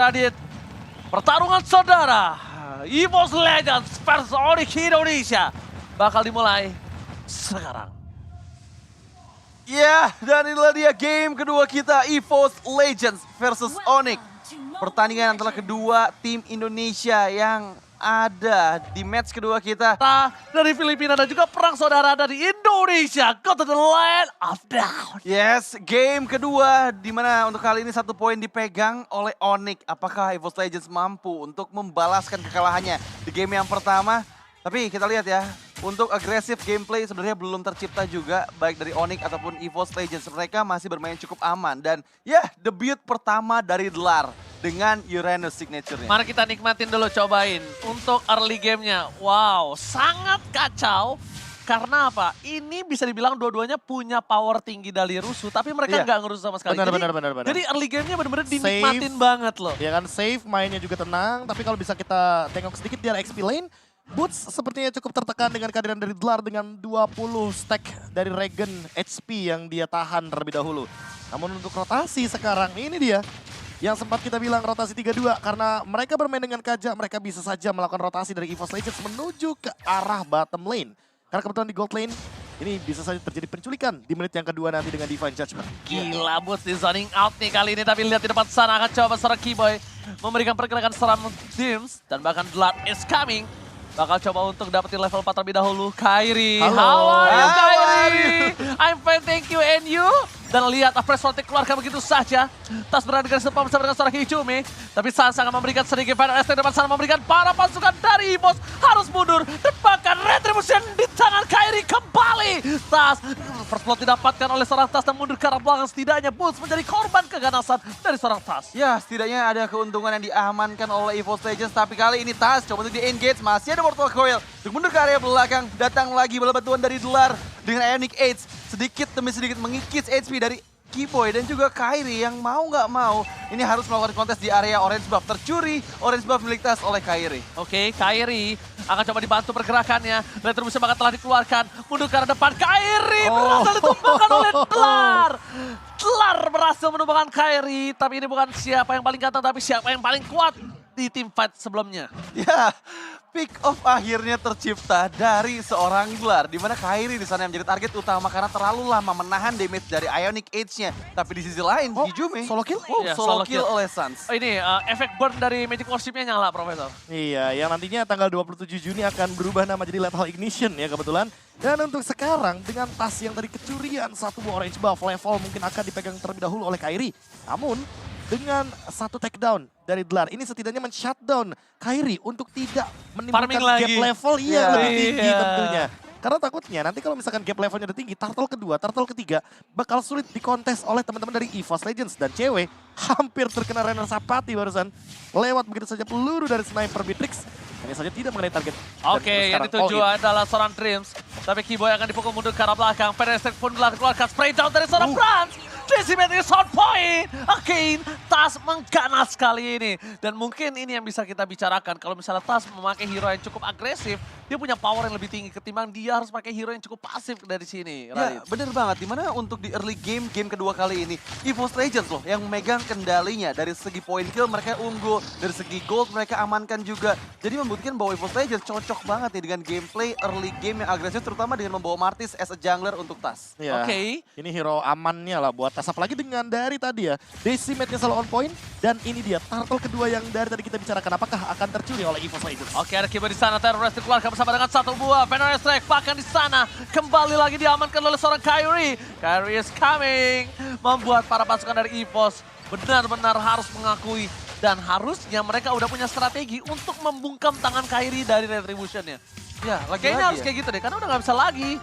Adit, pertarungan saudara EVOS Legends versus Onyx Indonesia bakal dimulai sekarang. Ya, dan inilah dia game kedua kita, EVOS Legends versus Onyx. Pertandingan antara kedua tim Indonesia yang ada di match kedua kita. Dari Filipina dan juga perang saudara dari Indonesia, go to the land of down. Yes, game kedua di mana untuk kali ini 1 poin dipegang oleh Onyx. Apakah EVOS Legends mampu untuk membalaskan kekalahannya di game yang pertama? Tapi kita lihat ya, untuk agresif gameplay sebenarnya belum tercipta juga baik dari Onyx ataupun EVOS Legends. Mereka masih bermain cukup aman dan ya debut pertama dari Dlar dengan Uranus signature-nya. Mari kita nikmatin dulu, cobain untuk early game-nya. Wow, sangat kacau. Karena apa? Ini bisa dibilang dua-duanya punya power tinggi dari Rusuh, tapi mereka nggak ngerusuh sama sekali. Benar. Jadi early game-nya benar-benar dinikmatin banget loh. Ya kan, safe, mainnya juga tenang. Tapi kalau bisa kita tengok sedikit di area XP lane, Boots sepertinya cukup tertekan dengan kehadiran dari Dlar dengan 20 stack dari Regen HP yang dia tahan terlebih dahulu. Namun untuk rotasi sekarang, ini dia. Yang sempat kita bilang rotasi 3-2 karena mereka bermain dengan Kaja, mereka bisa saja melakukan rotasi dari EVOS Legends menuju ke arah bottom lane. Karena kebetulan di gold lane, ini bisa saja terjadi penculikan di menit yang kedua nanti dengan Divine Judgment. Gila, Boots di zoning out nih kali ini, tapi lihat di depan sana akan coba seorang Keyboy memberikan pergerakan seram Dims dan bahkan Blood is coming. Bakal coba untuk dapetin level 4 terlebih dahulu. Kairi, Halo. how are you How Kairi? are you? I'm fine, thank you, and you? Dan lihat Afresh Voltic keluarkan begitu saja. Tas berada dengan sepam bersama dengan seorang Hijumi. Tapi Sansa akan memberikan sedikit final ST depan sana, memberikan para pasukan dari EVOS harus mundur. Dan bahkan Retribution di tangan Kairi kembali. Tas, first blood didapatkan oleh seorang Tas dan mundur ke arah belakang. Setidaknya Boots menjadi korban keganasan dari seorang Tas. Ya, setidaknya ada keuntungan yang diamankan oleh EVOS Legends. Tapi kali ini Tas coba untuk di-engage, masih ada Mortal Coil. Untuk mundur ke area belakang, datang lagi bala bantuan dari Dlar dengan Ionic Age. Sedikit demi sedikit mengikis HP dari Keyboy dan juga Kairi yang mau nggak mau ini harus melakukan kontes di area orange buff. Tercuri orange buff milik Tas oleh Kairi. Oke, Kairi akan coba dibantu pergerakannya. Retribution bahkan telah dikeluarkan. Mundur ke arah depan. Kairi berhasil ditumbangkan oleh Dlar. Dlar berhasil menumbangkan Kairi. Tapi ini bukan siapa yang paling ganteng, tapi siapa yang paling kuat di tim fight sebelumnya. Ya, pick off akhirnya tercipta dari seorang Dlar. Di mana Kairi di sana yang menjadi target utama karena terlalu lama menahan damage dari Ionic Age-nya. Tapi di sisi lain, Hijumi solo kill? Iya, solo solo kill kill. oleh Suns. Oh, ini efek burn dari Magic Worship-nya nyala, Profesor. Iya, yang nantinya tanggal 27 Juni akan berubah nama jadi Lethal Ignition ya kebetulan. Dan untuk sekarang dengan Tas yang tadi kecurian satu orange buff level mungkin akan dipegang terlebih dahulu oleh Kairi. Namun dengan satu takedown dari Dlar, ini setidaknya men-shutdown Kairi untuk tidak menimbulkan Farming gap lagi. level Iya. lebih tinggi Iya. tentunya. Karena takutnya nanti kalau misalkan gap levelnya udah tinggi, turtle kedua, turtle ketiga bakal sulit dikontes oleh teman-teman dari EVOS Legends. Dan cewek hampir terkena Renner Sapati barusan. Lewat begitu saja peluru dari sniper Beatrix. Hanya saja tidak mengenai target. Dan Oke, terus yang sekarang dituju all in. adalah seorang Dreams. Tapi Keyboy akan dipukul mundur ke arah belakang. Pedestrian pun keluarkan spray down dari seorang Franz. Decimate is on point. Again, Tas mengganas kali ini. Dan mungkin ini yang bisa kita bicarakan. Kalau misalnya Tas memakai hero yang cukup agresif, dia punya power yang lebih tinggi ketimbang dia harus pakai hero yang cukup pasif dari sini. Ya, Radit. bener banget. Dimana untuk di early game kedua kali ini, EVOS Legends loh yang memegang kendalinya. Dari segi point kill mereka unggul, dari segi gold mereka amankan juga. Jadi membuktikan bahwa EVOS Legends cocok banget nih dengan gameplay early game yang agresif, terutama dengan membawa Martis as a jungler untuk Tas. Iya. Oke. Ini hero amannya lah buat Tas. Apalagi dengan dari tadi ya, Decimate-nya selalu on point. Dan ini dia, turtle kedua yang dari tadi kita bicarakan. Apakah akan tercuri oleh EVOS Legends? Oke, ada Keyboy di sana, terrorist dikeluarkan bersama dengan satu buah Venom Strike. Bahkan di sana kembali lagi diamankan oleh seorang Kairi. Kairi is coming, membuat para pasukan dari EVOS benar-benar harus mengakui dan harusnya mereka udah punya strategi untuk membungkam tangan Kairi dari Retribution-nya. Ya, Kayaknya harus kayak gitu deh, karena udah nggak bisa lagi.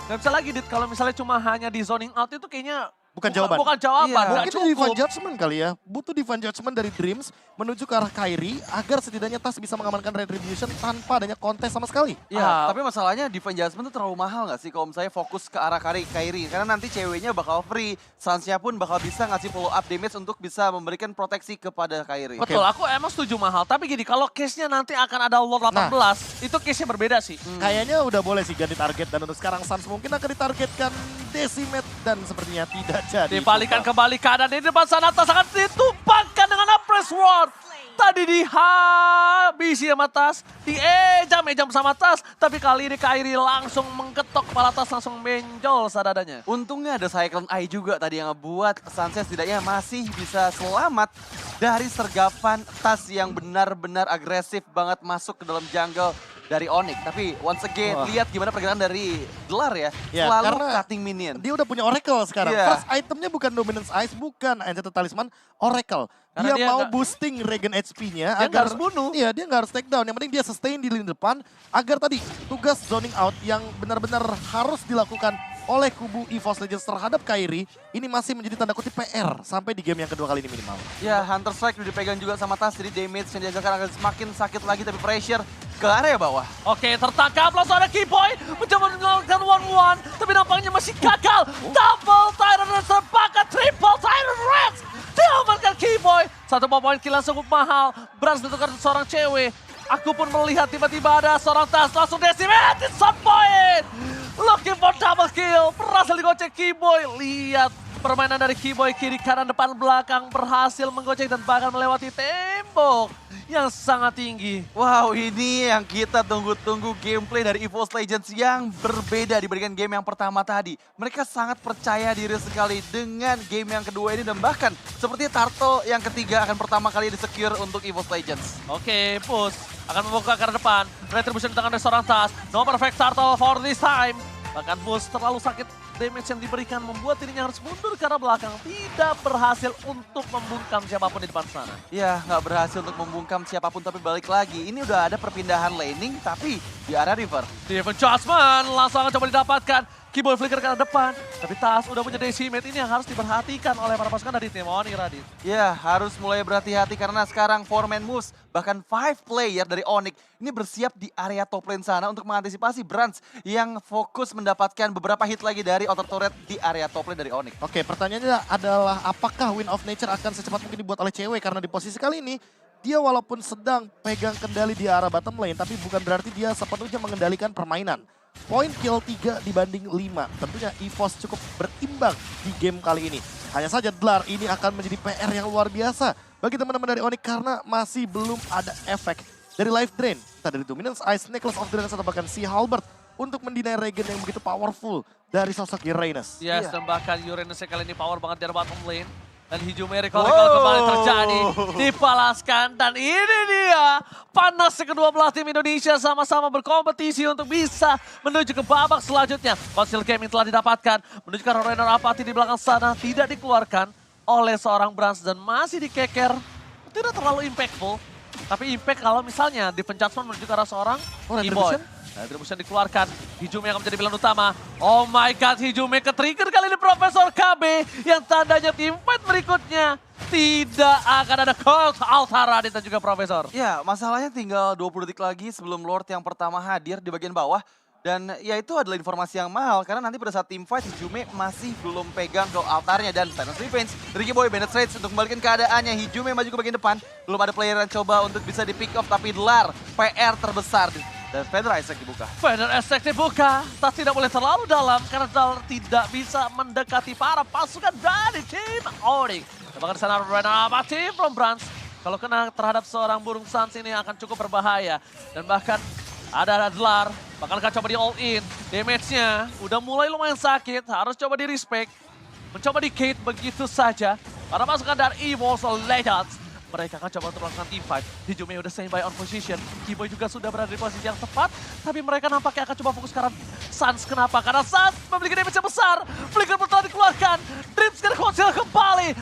Nggak bisa lagi, Dit. Kalau misalnya cuma hanya di zoning out itu kayaknya Bukan jawaban. Bukan jawaban, Iya. nggak Mungkin Divine cukup. Judgment kali ya. Butuh Divine Judgment dari Dreams menuju ke arah Kairi agar setidaknya Tas bisa mengamankan Retribution tanpa adanya kontes sama sekali. Ya, tapi masalahnya Divine Judgment tuh terlalu mahal gak sih kalau misalnya fokus ke arah Kairi. Karena nanti ceweknya bakal free, Sansnya pun bakal bisa ngasih follow up damage untuk bisa memberikan proteksi kepada Kairi. Betul, aku emang setuju mahal. Tapi gini, kalau case-nya nanti akan ada Lord 18, itu case-nya berbeda sih. Kayaknya udah boleh sih ganti target dan untuk sekarang Suns mungkin akan ditargetkan Decimate dan sepertinya tidak jadi. Dibalikan kembali keadaan di depan sana, Tas akan ditumpangkan dengan Press Sword. Tadi dihabisi sama Tas, diejam sama Tas, tapi kali ini Kairi langsung mengketok kepala Tas, langsung menjol sadadanya. Untungnya ada Cyclone Eye juga tadi yang ngebuat Sunset setidaknya masih bisa selamat dari sergapan Tas yang benar-benar agresif banget masuk ke dalam jungle dari Onyx. Tapi once again, lihat gimana pergerakan dari Dlar ya, Ya, selalu karena cutting minion. Dia udah punya Oracle sekarang. Iya. First itemnya bukan Dominance Ice, bukan Enchanted Talisman, Oracle. Karena Dia dia mau nggak- boosting Regen HP-nya Dia nggak agar harus bunuh. Iya, dia nggak harus take down. Yang penting dia sustain di lini depan agar tadi tugas zoning out yang benar-benar harus dilakukan oleh kubu EVOS Legends terhadap Kairi ini masih menjadi tanda kutip PR sampai di game yang kedua kali ini minimal. Ya, Hunter Strike udah dipegang juga sama Tas, jadi damage yang dihasilkan akan semakin sakit lagi, tapi pressure ke area bawah. Oke, tertangkap langsung ada Keyboy mencoba melakukan 1-1, tapi nampaknya masih gagal. Double Tyrant Reds terbakar, triple Tyrant Reds diamankan Keyboy. Satu poin kill yang cukup mahal, Brans ditukar seorang cewek. Aku pun melihat tiba-tiba ada seorang Tas langsung decimate, shot point. Looking for double kill, berhasil digocek Keyboy. Lihat permainan dari Keyboy kiri kanan depan belakang berhasil menggocek dan bahkan melewati tembok yang sangat tinggi. Wow, ini yang kita tunggu-tunggu, gameplay dari EVOS Legends yang berbeda dibandingkan game yang pertama tadi. Mereka sangat percaya diri sekali dengan game yang kedua ini dan bahkan seperti Turtle yang ketiga akan pertama kali di-secure untuk EVOS Legends. Oke, Push akan membuka ke arah depan. Retribution di tangan dari seorang Tas. No perfect turtle for this time. Bahkan Push terlalu sakit, damage yang diberikan membuat dirinya harus mundur ke arah belakang. Tidak berhasil untuk membungkam siapapun di depan sana. Ya, nggak berhasil untuk membungkam siapapun, tapi balik lagi. Ini udah ada perpindahan laning, tapi di area river. Steven Chasman langsung akan coba didapatkan. Keyboard flicker ke arah depan. Tapi Tas udah punya decimate, ini yang harus diperhatikan oleh para pasukan dari tim Onyx, Radit. Ya, harus mulai berhati-hati karena sekarang 4-man moves, bahkan 5 player dari Onyx ini bersiap di area top lane sana untuk mengantisipasi Brans yang fokus mendapatkan beberapa hit lagi dari outer turret di area top lane dari Onyx. Oke, pertanyaannya adalah apakah Wind of Nature akan secepat mungkin dibuat oleh cewek karena di posisi kali ini dia walaupun sedang pegang kendali di arah bottom lane tapi bukan berarti dia sepenuhnya mengendalikan permainan. Poin kill 3 dibanding 5. Tentunya EVOS cukup berimbang di game kali ini. Hanya saja Dlar ini akan menjadi PR yang luar biasa bagi teman-teman dari Onyx karena masih belum ada efek dari life drain. Entah dari Dominance Ice, Necklace of Dragons atau bahkan Sea Halberd untuk mendinai Regen yang begitu powerful dari sosok Uranus. Yes, dan bahkan Uranus kali ini power banget di arah bottom lane. Dan hijau miracle kembali terjadi, dipalaskan. Dan ini dia, panas kedua belah tim Indonesia sama-sama berkompetisi untuk bisa menuju ke babak selanjutnya. Conceal Gaming telah didapatkan, menuju ke arah Renor Apathy di belakang sana, tidak dikeluarkan oleh seorang Brans dan masih dikeker. Tidak terlalu impactful, tapi impact kalau misalnya Defense Judgment menuju ke arah seorang Keyboy. Retribution dikeluarkan, Hijume akan menjadi pilihan utama. Oh my god, Hijume ke-trigger kali ini Profesor KB yang tandanya teamfight berikutnya. Tidak akan ada Cold Altara dan juga Profesor. Ya, masalahnya tinggal 20 detik lagi sebelum Lord yang pertama hadir di bagian bawah. Dan ya itu adalah informasi yang mahal karena nanti pada saat team fight Hijume masih belum pegang Cold Altarnya dan Silence Revenge. Ricky Boy Bandit Rage untuk kembalikan keadaannya. Hijume maju ke bagian depan. Belum ada player yang coba untuk bisa di pick off tapi Dlar PR terbesar. Dan Feather Isaac dibuka. Feather Isaac dibuka, Tas tidak boleh terlalu dalam karena Dlar tidak bisa mendekati para pasukan dari tim Onyx. Bahkan sana Renor Apathy from Brans. Kalau kena terhadap seorang burung Sans ini akan cukup berbahaya. Dan bahkan ada Dlar, bakal coba di all in. Damage-nya udah mulai lumayan sakit, harus coba di respect. Mencoba di Kate begitu saja. Para pasukan dari EVOS Legends. Mereka akan coba untuk melakukan team fight. Hijume udah standby on position. Keyboy juga sudah berada di posisi yang tepat. Tapi mereka nampaknya akan coba fokus ke arah Sans. Kenapa? Karena Sans memiliki damage yang besar. Flicker pun telah dikeluarkan. Dream Scar Conceal kembali.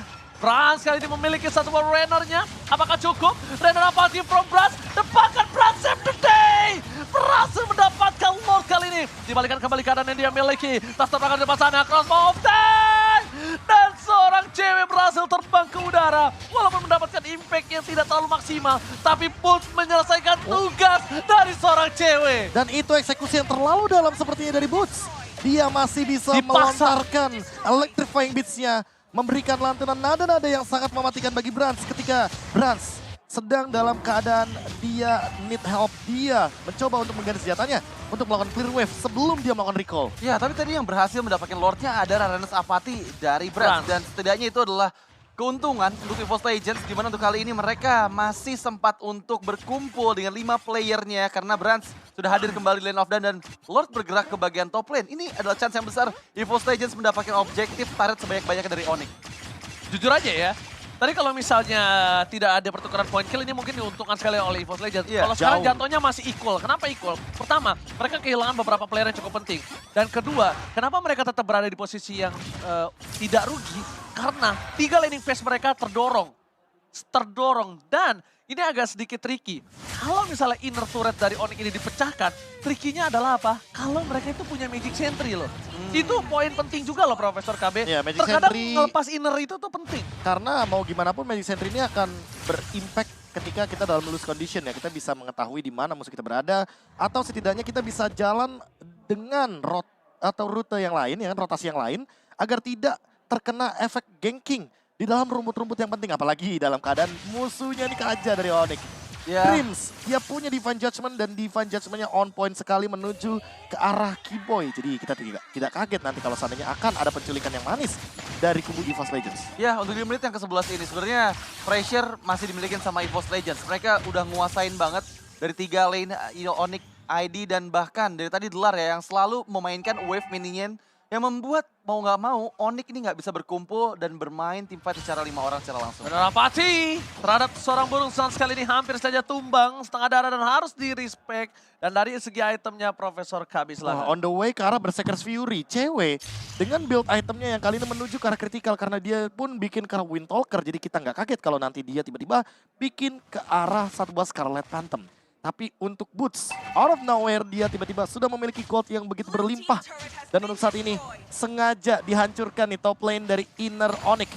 Brans kali ini memiliki satu buah Renornya. Apakah cukup? Renor Apathy from Brans. Dapatkan Brans save the day. Berhasil mendapatkan Lord kali ini. Dibalikan kembali keadaan yang dia miliki. Tas terbakar di depan sana. Crossbow of Time. Dan seorang cewek berhasil terbang ke udara. Walaupun mendapatkan impact yang tidak terlalu maksimal. Tapi Push menyelesaikan tugas dari seorang cewek. Dan itu eksekusi yang terlalu dalam sepertinya dari Boots. Dia masih bisa Dipaksa. melontarkan electrifying beats-nya. Memberikan lantunan nada-nada yang sangat mematikan bagi Brans ketika Brans sedang dalam keadaan dia need help. Dia mencoba untuk mengganti senjatanya untuk melakukan clear wave sebelum dia melakukan recall. Ya, tapi tadi yang berhasil mendapatkan Lordnya ada Renor Apathy dari Brans. Brans. Dan setidaknya itu adalah keuntungan untuk EVOS Legends, di mana untuk kali ini mereka masih sempat untuk berkumpul dengan 5 playernya karena Brands sudah hadir kembali di lane of Dan dan Lord bergerak ke bagian top lane. Ini adalah chance yang besar EVOS Legends mendapatkan objektif turret sebanyak-banyaknya dari Onyx. Jujur aja ya, tadi kalau misalnya tidak ada pertukaran point kill ini mungkin diuntungkan sekali oleh EVOS Legends. Iya, Kalau sekarang jauh. jatuhnya masih equal. Kenapa equal? Pertama, mereka kehilangan beberapa player yang cukup penting. Dan kedua, kenapa mereka tetap berada di posisi yang tidak rugi? Karena 3 laning phase mereka terdorong. Dan ini agak sedikit tricky. Kalau misalnya inner turret dari Onyx ini dipecahkan, tricky-nya adalah apa? Kalau mereka itu punya Magic Sentry loh. Itu poin penting juga loh Profesor KB. Iya, Magic Terkadang Sentry- ngelepas inner itu tuh penting. Karena mau gimana pun Magic Sentry ini akan berimpact ketika kita dalam loose condition ya. Kita bisa mengetahui di mana musuh kita berada. Atau setidaknya kita bisa jalan dengan rute yang lain, ya kan, rotasi yang lain. Agar tidak terkena efek ganking di dalam rumput-rumput yang penting. Apalagi dalam keadaan musuhnya ini kaja dari Onyx. Ya. Dreams, dia punya Divine Judgment dan Divine Judgment-nya on point sekali menuju ke arah Keyboy. Jadi kita tidak kaget nanti kalau seandainya akan ada penculikan yang manis dari kubu EVOS Legends. Ya, untuk di menit yang ke-11 ini sebenarnya pressure masih dimiliki sama EVOS Legends. Mereka udah nguasain banget dari 3 lane Onyx, ID, dan bahkan dari tadi Delar ya yang selalu memainkan wave minion yang membuat mau nggak mau Onyx ini nggak bisa berkumpul dan bermain teamfight secara 5 orang secara langsung. Benar Apache terhadap seorang burung senang sekali ini hampir saja tumbang setengah darah dan harus di-respect. Dan dari segi itemnya Profesor KB Wah, silahkan. on the way ke arah Berserker's Fury, cewek dengan build itemnya yang kali ini menuju ke arah kritikal karena dia pun bikin ke arah Windtalker. Jadi kita nggak kaget kalau nanti dia tiba-tiba bikin ke arah satu buah Scarlet Phantom. Tapi untuk Boots, out of nowhere dia tiba-tiba sudah memiliki gold yang begitu berlimpah. Dan untuk saat ini sengaja dihancurkan nih top lane dari Inner Onyx.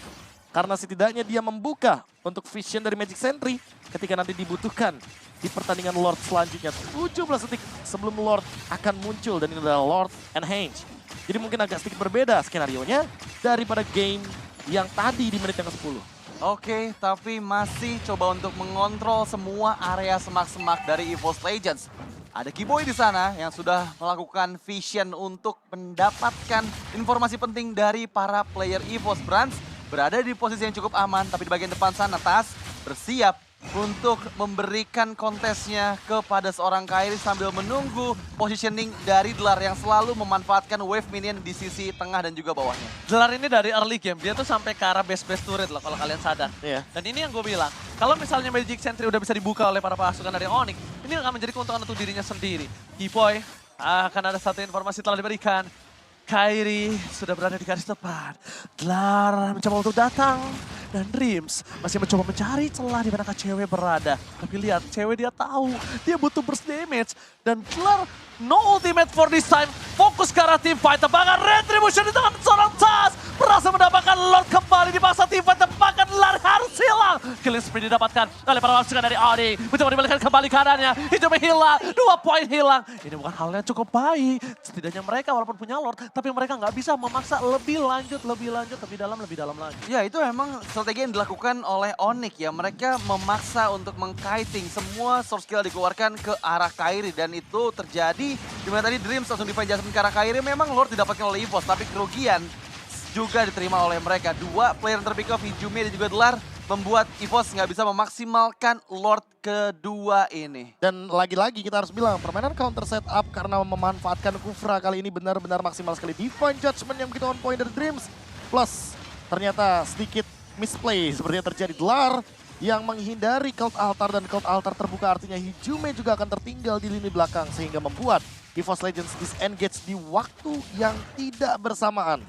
Karena setidaknya dia membuka untuk vision dari Magic Sentry ketika nanti dibutuhkan di pertandingan Lord selanjutnya. 17 detik sebelum Lord akan muncul dan ini adalah Lord and Henge. Jadi mungkin agak sedikit berbeda skenarionya daripada game yang tadi di menit yang ke-10. Oke, tapi masih coba untuk mengontrol semua area semak-semak dari EVOS Legends. Ada Keyboy di sana yang sudah melakukan vision untuk mendapatkan informasi penting dari para player EVOS. Brands berada di posisi yang cukup aman, tapi di bagian depan sana Tas bersiap untuk memberikan kontesnya kepada seorang Kairi sambil menunggu positioning dari Delar yang selalu memanfaatkan wave minion di sisi tengah dan juga bawahnya. Delar ini dari early game, dia tuh sampai ke arah base turret loh kalau kalian sadar. Iya. Dan ini yang gue bilang, kalau misalnya Magic Sentry udah bisa dibuka oleh para pasukan dari Onyx, ini akan menjadi keuntungan untuk dirinya sendiri. Keyboy, akan ada satu informasi telah diberikan. Kairi sudah berada di garis depan. Delar mencoba untuk datang. Dan Dreams masih mencoba mencari celah di manakah cewek berada. Tapi lihat, cewek dia tahu dia butuh burst damage. Dan Delar no ultimate for this time. Fokus ke arah teamfight. Tebakan Retribution di tangan seorang Tas. Berhasil mendapatkan Lord kembali di masa teamfight. Tebakan Delar harus hilang. Killing spree didapatkan oleh para pasukan dari Onyx. Mencoba dibalikan kembali kadannya. Hijaunya hilang. 2 poin hilang. Ini bukan hal yang cukup baik. Setidaknya mereka walaupun punya Lord. Tapi mereka nggak bisa memaksa lebih lanjut, lebih dalam lagi. Ya, itu memang strategi yang dilakukan oleh Onyx ya. Mereka memaksa untuk mengkiting semua source skill dikeluarkan ke arah Kairi. Dan itu terjadi dimana tadi Dreams langsung Divine Judgment ke arah Kairi. Memang Lord didapatkan oleh EVOS, tapi kerugian juga diterima oleh mereka. 2 player yang terpick off, Hijume dan juga Delar, membuat EVOS nggak bisa memaksimalkan Lord kedua ini. Dan lagi-lagi kita harus bilang permainan counter setup karena memanfaatkan Kufra kali ini benar-benar maksimal sekali. Divine Judgment yang begitu on point dari Dreams. Plus ternyata sedikit misplay seperti yang terjadi. Delar yang menghindari Cult Altar dan Cult Altar terbuka artinya Hijume juga akan tertinggal di lini belakang sehingga membuat EVOS Legends disengage di waktu yang tidak bersamaan.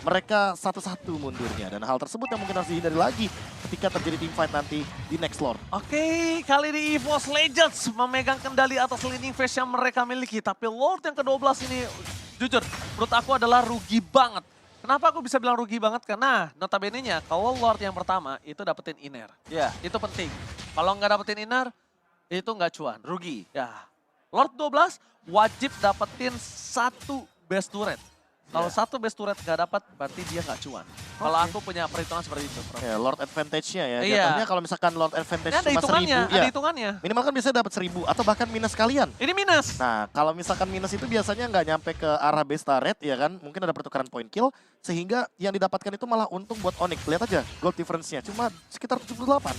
Mereka satu-satu mundurnya dan hal tersebut yang mungkin harus dihindari lagi ketika terjadi teamfight nanti di next Lord. Oke, kali ini EVOS Legends memegang kendali atas leading phase yang mereka miliki. Tapi Lord yang ke-12 ini, jujur, menurut aku adalah rugi banget. Kenapa aku bisa bilang rugi banget? Karena notabene-nya kalau Lord yang pertama itu dapetin inner. Ya, Itu penting. Kalau nggak dapetin inner, itu nggak cuan. rugi. Ya, Lord 12 wajib dapetin 1 base turret. Kalau Ya. satu base turret nggak dapat, berarti dia nggak cuan. Kalau aku punya perhitungan seperti itu, Prof. Ya, Lord Advantage-nya ya. Iya. Jatuhnya kalau misalkan Lord Advantage Ini ada cuma hitungannya, 1000, ada ya. hitungannya. Minimal kan biasanya dapat 1000 atau bahkan minus kalian. Ini minus. Nah, kalau misalkan minus itu biasanya nggak nyampe ke arah base turret, ya kan? Mungkin ada pertukaran point kill, sehingga yang didapatkan itu malah untung buat Onyx. Lihat aja gold difference-nya, cuma sekitar 78.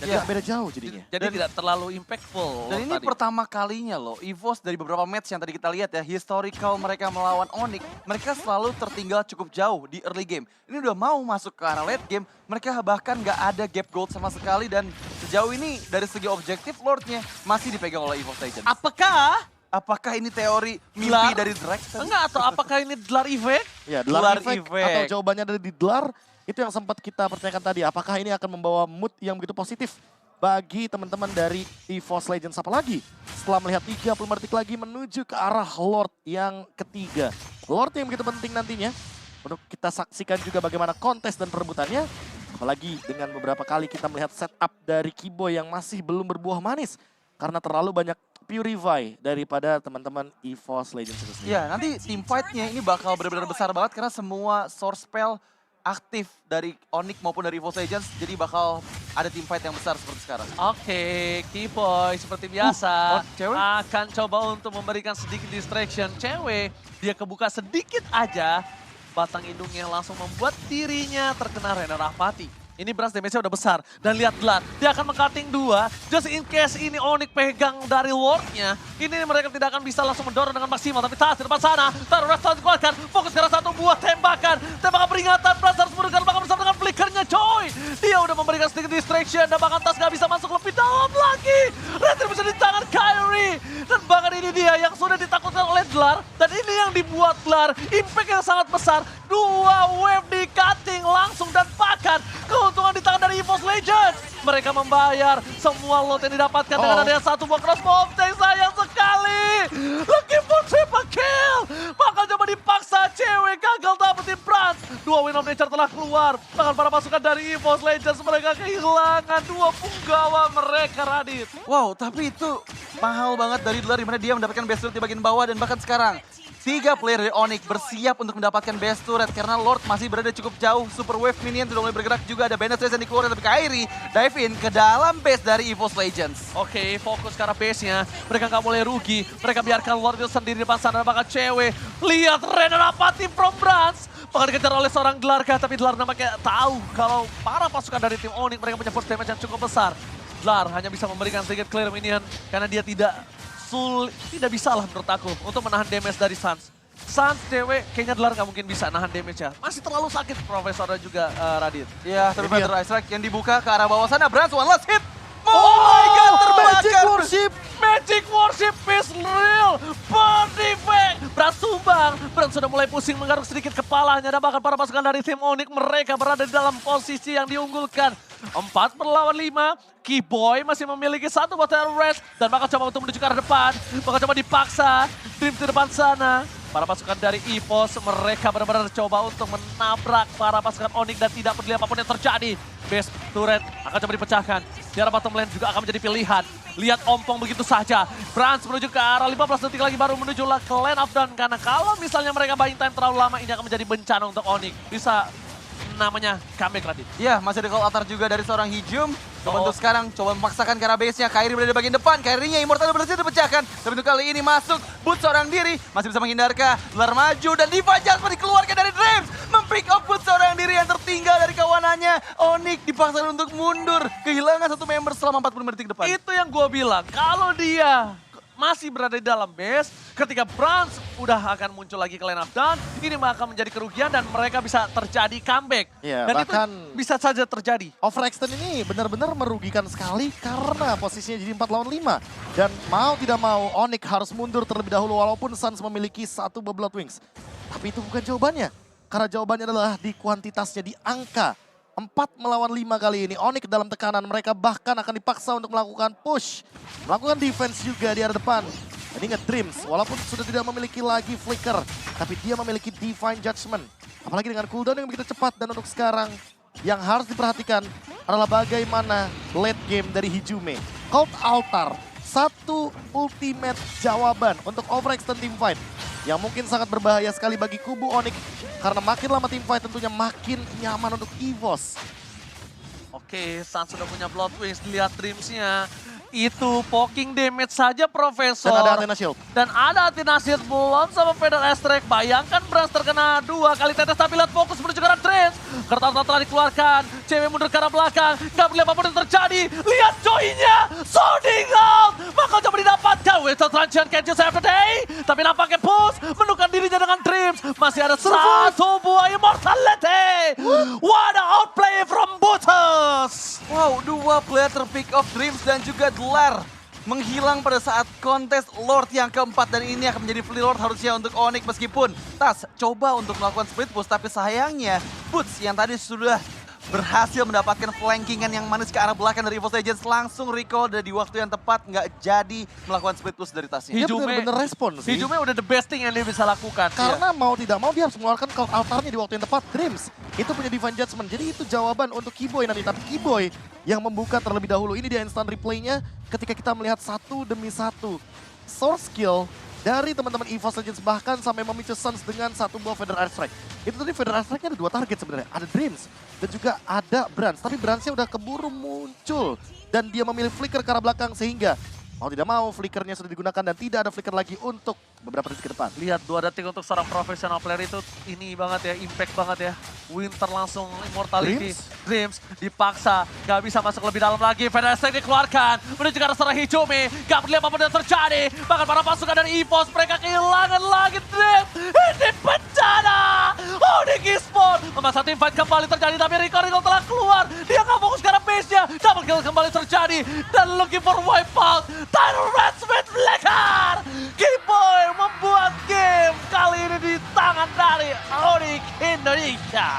Jadi Iya. nggak beda jauh jadinya. Jadi tidak terlalu impactful. Dan ini tadi. pertama kalinya loh, EVOS dari beberapa match yang tadi kita lihat ya, historical mereka melawan Onyx, mereka selalu tertinggal cukup jauh di early game. Ini udah mau masuk ke arah late game, mereka bahkan nggak ada gap gold sama sekali dan sejauh ini dari segi objektif Lordnya masih dipegang oleh EVOS Legends. Apakah ini teori mimpi Gelar? dari Drake? Enggak, atau apakah ini gelar effect? Ya, Gelar Dlar effect effect. atau jawabannya dari di Dlar, itu yang sempat kita pertanyakan tadi. Apakah ini akan membawa mood yang begitu positif bagi teman-teman dari EVOS Legends, apalagi setelah melihat 30 detik lagi menuju ke arah Lord yang ketiga. Lord yang begitu penting nantinya untuk kita saksikan juga bagaimana kontes dan perebutannya. Apalagi dengan beberapa kali kita melihat setup dari Kiboy yang masih belum berbuah manis karena terlalu banyak Purify daripada teman-teman EVOS Legends itu sendiri. Ya, nanti team fight-nya ini bakal benar-benar besar banget karena semua source spell aktif dari Onyx maupun dari EVOS Legends, jadi bakal ada team fight yang besar seperti sekarang. Oke, Kiboy seperti biasa cewek? akan coba untuk memberikan sedikit distraction. Cewek, dia kebuka sedikit aja, batang hidungnya langsung membuat dirinya terkena Rena Rahmati. Ini Brans damage-nya udah besar. Dan lihat Blood, dia akan meng-cutting 2. Just in case ini Onyx pegang dari Lord-nya, ini mereka tidak akan bisa langsung mendorong dengan maksimal. Tapi Tas di depan sana, taruh restore dikeluarkan. Fokus ke arah satu buah tembakan. Tembakan peringatan, Brans harus memberikan tembakan bersama dengan flickernya, coy. Dia udah memberikan sedikit distraction, dan bahkan Tas gak bisa masuk lebih dalam lagi. Retribution di tangan Kyrie. Dan bahkan ini dia yang sudah ditakutkan oleh Dlar. Dan ini yang dibuat Dlar, impact yang sangat besar. 2 wave di cutting langsung dan bahkan keuntungan di tangan dari EVOS Legends. Mereka membayar semua lot yang didapatkan dengan adanya satu buah crossbow. Sayang sekali. Looking for triple kill. Bakal coba dipaksa, cewek gagal dapetin Brans. 2 win of nature telah keluar. Bahkan para pasukan dari EVOS Legends mereka kehilangan 2 punggawa mereka, Radit. Wow, tapi itu mahal banget dari Dlar, dimana dia mendapatkan best turret di bagian bawah dan bahkan sekarang 3 player dari Onyx bersiap untuk mendapatkan best turret karena Lord masih berada cukup jauh. Super Wave minion sudah mulai bergerak juga, ada Bandit Race yang dikeluarkan, tapi Kyrie dive in ke dalam base dari EVOS Legends. Oke, fokus ke arah base-nya. Mereka nggak boleh rugi. Mereka biarkan Lord itu sendiri di depan sana. Bahkan cewek. Lihat Rena Rapati from Brans. Bahkan dikejar oleh seorang Dlarkah. Tapi Dlar nampaknya tahu kalau para pasukan dari tim Onyx mereka punya force damage yang cukup besar. Dlar hanya bisa memberikan sedikit clear minion. Karena dia tidak bisa lah menurut aku untuk menahan damage dari Sans. Sans cewek kayaknya Dlar nggak mungkin bisa nahan damage ya. Masih terlalu sakit Profesor dan juga Radit. Ya, tapi Ini Feather Ice Strike yang dibuka ke arah bawah sana. Brans one last hit. Oh my God, Magic terbakar. Worship! Magic Worship is real! Perfect! Brans tumbang. Brans sudah mulai pusing menggaruk sedikit kepalanya. Dan bahkan para pasukan dari tim Onyx mereka berada di dalam posisi yang diunggulkan. 4-5. Kiboy masih memiliki satu buat terrorist. Dan bakal coba untuk menuju ke arah depan. Bakal coba dipaksa. Dream di depan sana. Para pasukan dari EVOS mereka benar-benar coba untuk menabrak para pasukan Onyx dan tidak peduli apapun yang terjadi. Base turret akan coba dipecahkan. Di arah bottom lane juga akan menjadi pilihan. Lihat ompong begitu saja. Brans menuju ke arah 15 detik lagi baru menuju ke lane of down. Karena kalau misalnya mereka buying time terlalu lama ini akan menjadi bencana untuk Onyx. Bisa namanya comeback Radit. Ya, masih ada call altar juga dari seorang Hijum. Coba untuk sekarang, coba memaksakan ke arah base-nya. Kyrie berada di bagian depan. Kyrie-nya Immortal berhasil dipecahkan. Tapi untuk kali ini masuk. Boot seorang diri. Masih bisa menghindarkah. Dlar maju dan Diva Jasper dikeluarkan dari Dreams. Mempick up Boot seorang diri yang tertinggal dari kawanannya. Onyx dipaksa untuk mundur. Kehilangan satu member selama 45 detik depan. Itu yang gue bilang. Kalau dia masih berada di dalam base, ketika Brans udah akan muncul lagi ke line up down, ini akan menjadi kerugian dan mereka bisa terjadi comeback. Ya, Dan bahkan itu bisa saja terjadi. overextend ini benar-benar merugikan sekali karena posisinya jadi 4 lawan 5. Dan mau tidak mau Onyx harus mundur terlebih dahulu walaupun Suns memiliki satu Blood Wings. Tapi itu bukan jawabannya. Karena jawabannya adalah di kuantitasnya, di angka. 4-5 kali ini Onyx dalam tekanan, mereka bahkan akan dipaksa untuk melakukan push. Melakukan defense juga di arah depan. Dan ingat Dreams, walaupun sudah tidak memiliki lagi Flicker, tapi dia memiliki Divine Judgment. Apalagi dengan cooldown yang begitu cepat dan untuk sekarang yang harus diperhatikan adalah bagaimana late game dari Hijume. Cold Altar, satu ultimate jawaban untuk overextend team fight. yang mungkin sangat berbahaya sekali bagi kubu Onyx. Karena makin lama teamfight tentunya makin nyaman untuk EVOS. Oke, Sun sudah punya Blood Wings, dilihat Dreams-nya. Itu poking damage saja Profesor. Dan ada Athena Shield. Dan ada Athena Shield belum sama Feder Astrek. Bayangkan Brans terkena 2 kali tetes tapi lihat fokus menuju ke arah Dreams. Kertas telah dikeluarkan. Cewek mundur ke arah belakang. Gak boleh apapun yang terjadi. Lihat joy-nya. Sounding out. Maka coba didapatkan. Whistle Truncheon can't you save the day. Tapi nampaknya push. Menukar dirinya dengan Dreams. Masih ada satu buah immortality. What a outplay from Butters. Wow, 2 player terpick off Dreams dan juga Dlar menghilang pada saat kontes Lord yang keempat. Dan ini akan menjadi free Lord harusnya untuk Onyx meskipun Tas coba untuk melakukan split push. Tapi sayangnya Boots yang tadi sudah berhasil mendapatkan flankingan yang manis ke arah belakang dari EVOS Legends langsung recall di waktu yang tepat, nggak jadi melakukan split push dari tasnya. Dia Hijume- benar-benar respon sih. Hijume udah the best thing yang dia bisa lakukan. Karena mau tidak mau dia harus mengeluarkan cult altarnya di waktu yang tepat. Dreams itu punya Divine Judgment. Jadi itu jawaban untuk Keyboy nanti. Tapi Keyboy yang membuka terlebih dahulu. Ini dia instant replaynya ketika kita melihat satu demi satu source skill dari teman-teman EVOS Legends, bahkan sampai memicu Suns dengan satu buah Feather Airstrike. Itu tadi Feather Airstrike-nya ada 2 target sebenarnya. Ada Dreams dan juga ada Brans. Tapi Brans-nya udah keburu muncul. Dan dia memilih flicker ke arah belakang sehingga mau tidak mau flickernya sudah digunakan dan tidak ada flicker lagi untuk beberapa detik ke depan. Lihat 2 detik untuk seorang profesional player itu ini banget ya, impact banget ya. Winter langsung immortality. Dreams dipaksa, gak bisa masuk lebih dalam lagi. Feather Airstrike dikeluarkan, menuju ke arah seorang Hijume. Gak peduli apapun yang terjadi. Bahkan para pasukan dari EVOS, mereka kehilangan lagi Dreams. Ini bencana. Onyx Esports. Masa tim fight kembali terjadi, tapi Rico telah keluar. Dia gak fokus ke arah base-nya. Double kill kembali terjadi. Dan looking for wipeout. Tyler Radsmith Blacker. Keyboy membuat game kali ini di tangan dari Onyx Indonesia.